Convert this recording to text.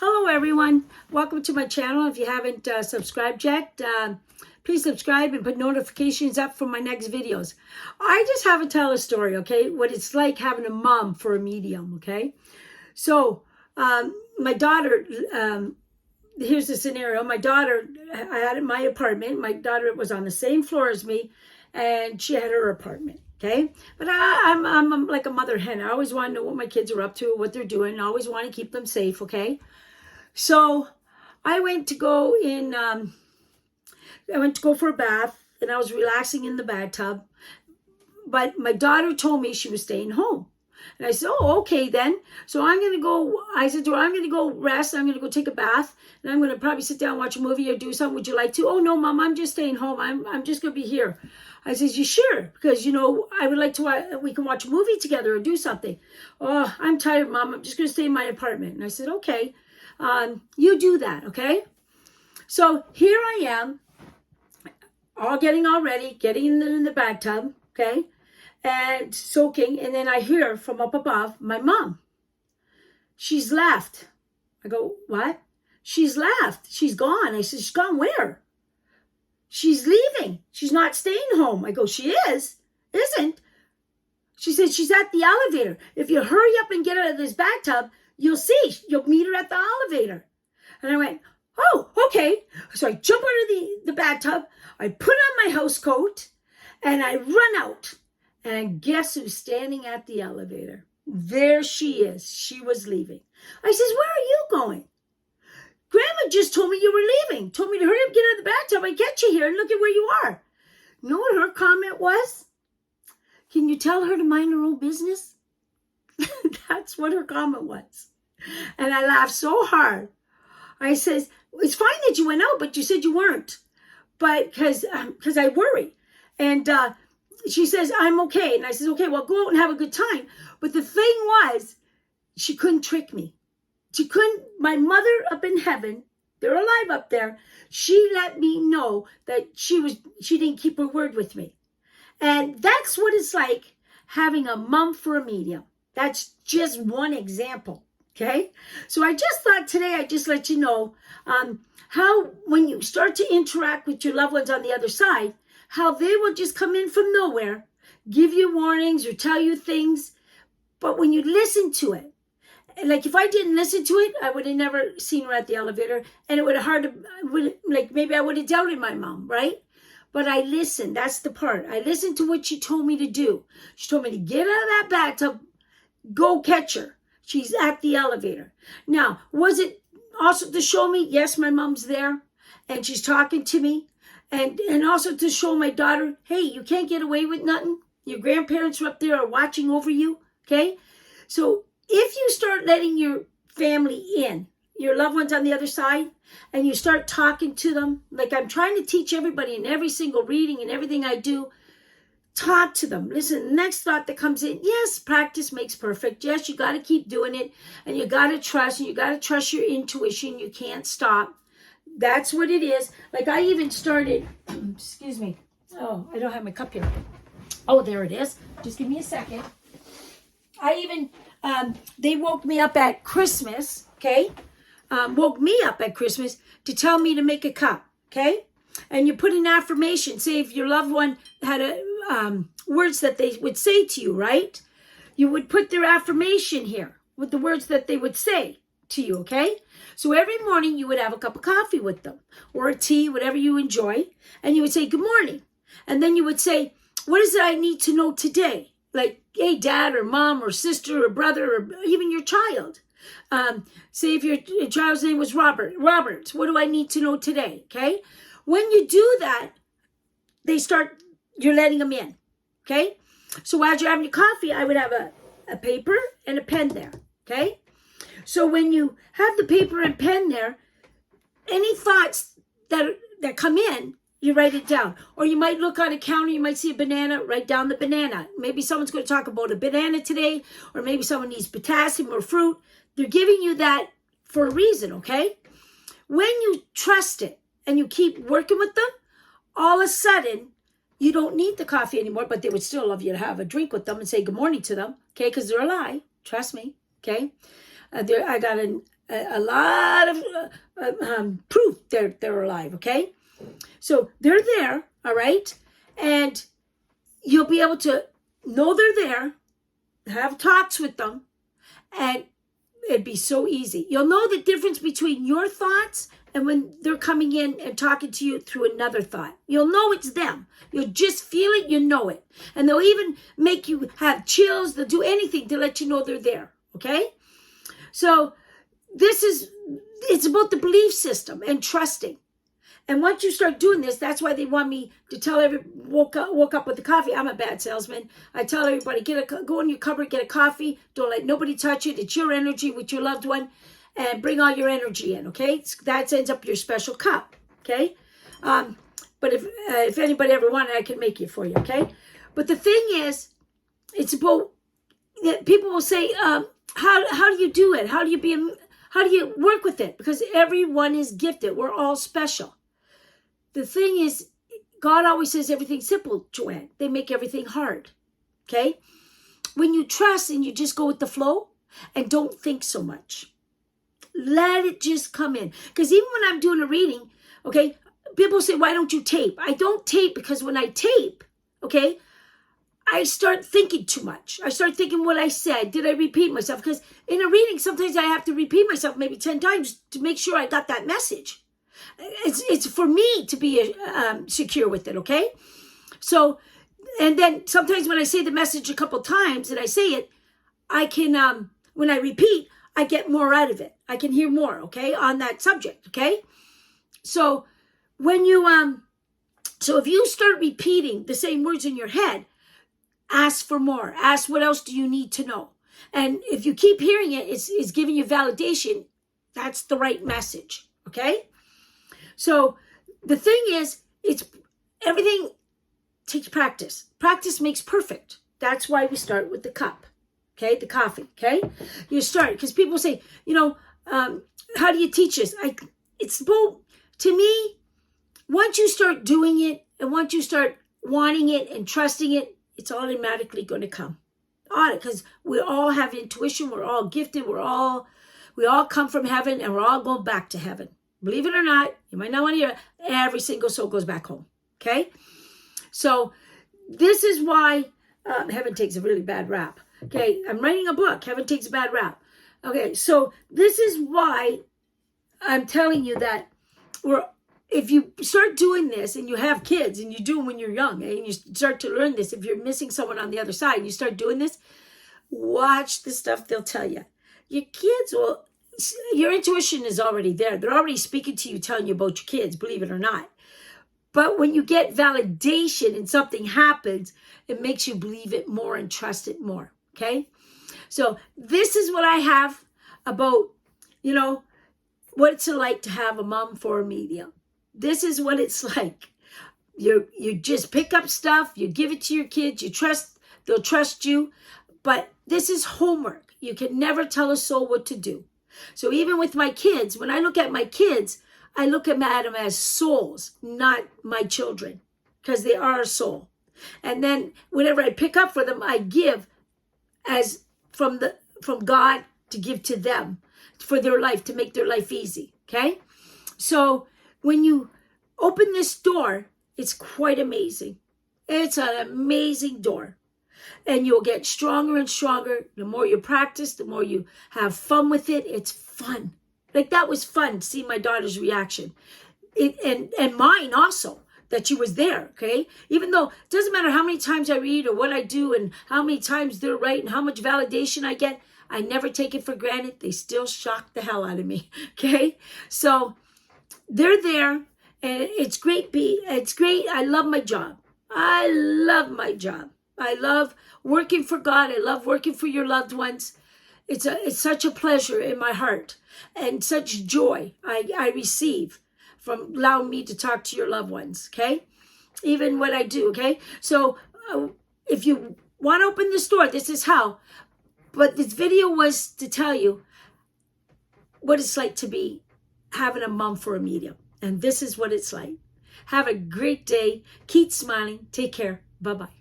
Hello everyone, welcome to my channel. If you haven't subscribed yet, please subscribe and put notifications up for my next videos. I just have to tell a story, okay, what it's like having a mom for a medium, okay? So my daughter, here's the scenario. My daughter, I had my apartment. My daughter was on the same floor as me and she had her apartment. Okay, but I'm like a mother hen. I always want to know what my kids are up to, what they're doing. I always want to keep them safe. Okay, so I went to go in. I went to go for a bath, and I was relaxing in the bathtub. But my daughter told me she was staying home, and I said, "Oh, okay then." So I'm gonna go. I said to her, "I'm gonna go rest. I'm gonna go take a bath, and I'm gonna probably sit down and watch a movie or do something. Would you like to?" "Oh no, Mom, I'm just staying home. I'm just gonna be here." I said, "You sure? Because, you know, I would like to, we can watch a movie together or do something." "Oh, I'm tired, Mom. I'm just going to stay in my apartment." And I said, "Okay, you do that, okay?" So here I am, getting all ready, getting in the bathtub, okay, and soaking. And then I hear from up above, my mom. "She's left." I go, "What?" "She's left. She's gone." I said, "She's gone where?" "She's leaving. She's not staying home." I go, "She isn't." She said, "She's at the elevator. If you hurry up and get out of this bathtub, you'll see. You'll meet her at the elevator." And I went, "Oh, okay." So I jump out of the bathtub. I put on my house coat and I run out. And guess who's standing at the elevator? There she is. She was leaving. I says, "Where are you going?" "Grandma just told me you were leaving. Told me to hurry up, get out of the bathtub, and get you here, and look at where you are." You know what her comment was? "Can you tell her to mind her own business?" That's what her comment was. And I laughed so hard. I says, "It's fine that you went out, but you said you weren't." But because I worry. And she says, "I'm okay." And I says, "Okay, well, go out and have a good time." But the thing was, she couldn't trick me. She couldn't, my mother up in heaven, they're alive up there. She let me know that she didn't keep her word with me. And that's what it's like having a mom for a medium. That's just one example. Okay. So I just thought today I'd just let you know how when you start to interact with your loved ones on the other side, how they will just come in from nowhere, give you warnings or tell you things. But when you listen to it, like if I didn't listen to it, I would have never seen her at the elevator, and it would have maybe I would have doubted my mom, right? But I listened. That's the part. I listened to what she told me to do. She told me to get out of that bathtub, go catch her. She's at the elevator. Now, was it also to show me, yes, my mom's there, and she's talking to me, and also to show my daughter, hey, you can't get away with nothing. Your grandparents are up there are watching over you, okay? So if you start letting your family in, your loved ones on the other side, and you start talking to them, like I'm trying to teach everybody in every single reading and everything I do, talk to them. Listen, the next thought that comes in, yes, practice makes perfect. Yes, you got to keep doing it, and you got to trust, and you got to trust your intuition. You can't stop. That's what it is. Like I even started, excuse me. Oh, I don't have my cup here. Oh, there it is. Just give me a second. I even, they woke me up at Christmas, okay? Woke me up at Christmas to tell me to make a cup, okay? And you put an affirmation. Say if your loved one had words that they would say to you, right? You would put their affirmation here with the words that they would say to you, okay? So every morning you would have a cup of coffee with them or a tea, whatever you enjoy. And you would say, "Good morning." And then you would say, "What is it I need to know today?" Like, hey, dad or mom or sister or brother or even your child. Say if your child's name was Robert, what do I need to know today? Okay. When you do that, you're letting them in. Okay. So as you're having your coffee, I would have a paper and a pen there. Okay. So when you have the paper and pen there, any thoughts that come in, you write it down. Or you might look on a counter, you might see a banana, write down the banana. Maybe someone's going to talk about a banana today, or maybe someone needs potassium or fruit. They're giving you that for a reason, okay? When you trust it and you keep working with them, all of a sudden, you don't need the coffee anymore, but they would still love you to have a drink with them and say good morning to them, okay? Because they're alive, trust me, okay? I got a lot of proof they're alive, okay? So they're there, all right? And you'll be able to know they're there, have talks with them, and it'd be so easy. You'll know the difference between your thoughts and when they're coming in and talking to you through another thought. You'll know it's them. You'll just feel it, you know it. And they'll even make you have chills. They'll do anything to let you know they're there, okay? So it's about the belief system and trusting. And once you start doing this, that's why they want me to tell woke up with the coffee. I'm a bad salesman. I tell everybody, go in your cupboard, get a coffee. Don't let nobody touch it. It's your energy with your loved one. And bring all your energy in, okay? That ends up your special cup, okay? But if anybody ever wanted, I can make it for you, okay? But the thing is, it's about, people will say, how do you do it? How do you work with it? Because everyone is gifted. We're all special. The thing is, God always says everything's simple, Joanne. They make everything hard, okay? When you trust and you just go with the flow and don't think so much. Let it just come in. Because even when I'm doing a reading, okay, people say, why don't you tape? I don't tape because when I tape, okay, I start thinking too much. I start thinking what I said. Did I repeat myself? Because in a reading, sometimes I have to repeat myself maybe 10 times to make sure I got that message. It's for me to be secure with it, okay? So, and then sometimes when I say the message a couple times and I say it, I can, when I repeat, I get more out of it. I can hear more, okay, on that subject, okay? So when you, so if you start repeating the same words in your head, ask for more. Ask what else do you need to know? And if you keep hearing it, it's giving you validation. That's the right message, okay? So the thing is, everything takes practice. Practice makes perfect. That's why we start with the cup, okay? The coffee, okay? You start, because people say, how do you teach this? It's about, to me, once you start doing it and once you start wanting it and trusting it, it's automatically going to come. Because we all have intuition. We're all gifted. We all come from heaven and we're all going back to heaven. Believe it or not, you might not want to hear it, every single soul goes back home, okay? So this is why heaven takes a really bad rap, okay? I'm writing a book, Heaven Takes a Bad Rap. Okay, so this is why I'm telling you that if you start doing this and you have kids and you do them when you're young, and you start to learn this, if you're missing someone on the other side, you start doing this, watch the stuff they'll tell you. Your kids will, your intuition is already there. They're already speaking to you, telling you about your kids, believe it or not. But when you get validation and something happens, it makes you believe it more and trust it more, okay? So this is what I have about, what it's like to have a mom for a medium. This is what it's like. You just pick up stuff, you give it to your kids, you trust, they'll trust you. But this is homework. You can never tell a soul what to do. So even with my kids, when I look at my kids, I look at them as souls, not my children, because they are a soul. And then whenever I pick up for them, I give as from God to give to them for their life, to make their life easy, okay? So when you open this door, it's quite amazing. It's an amazing door. And you'll get stronger and stronger. The more you practice, the more you have fun with it. It's fun. Like that was fun, see my daughter's reaction. And mine also, that she was there, okay? Even though it doesn't matter how many times I read or what I do and how many times they're right and how much validation I get, I never take it for granted. They still shock the hell out of me, okay? So they're there, and it's great. It's great. I love my job. I love my job. I love working for God. I love working for your loved ones. It's such a pleasure in my heart and such joy I receive from allowing me to talk to your loved ones, okay? Even what I do, okay? So if you want to open this door, this is how. But this video was to tell you what it's like to be having a mom for a medium. And this is what it's like. Have a great day. Keep smiling. Take care. Bye-bye.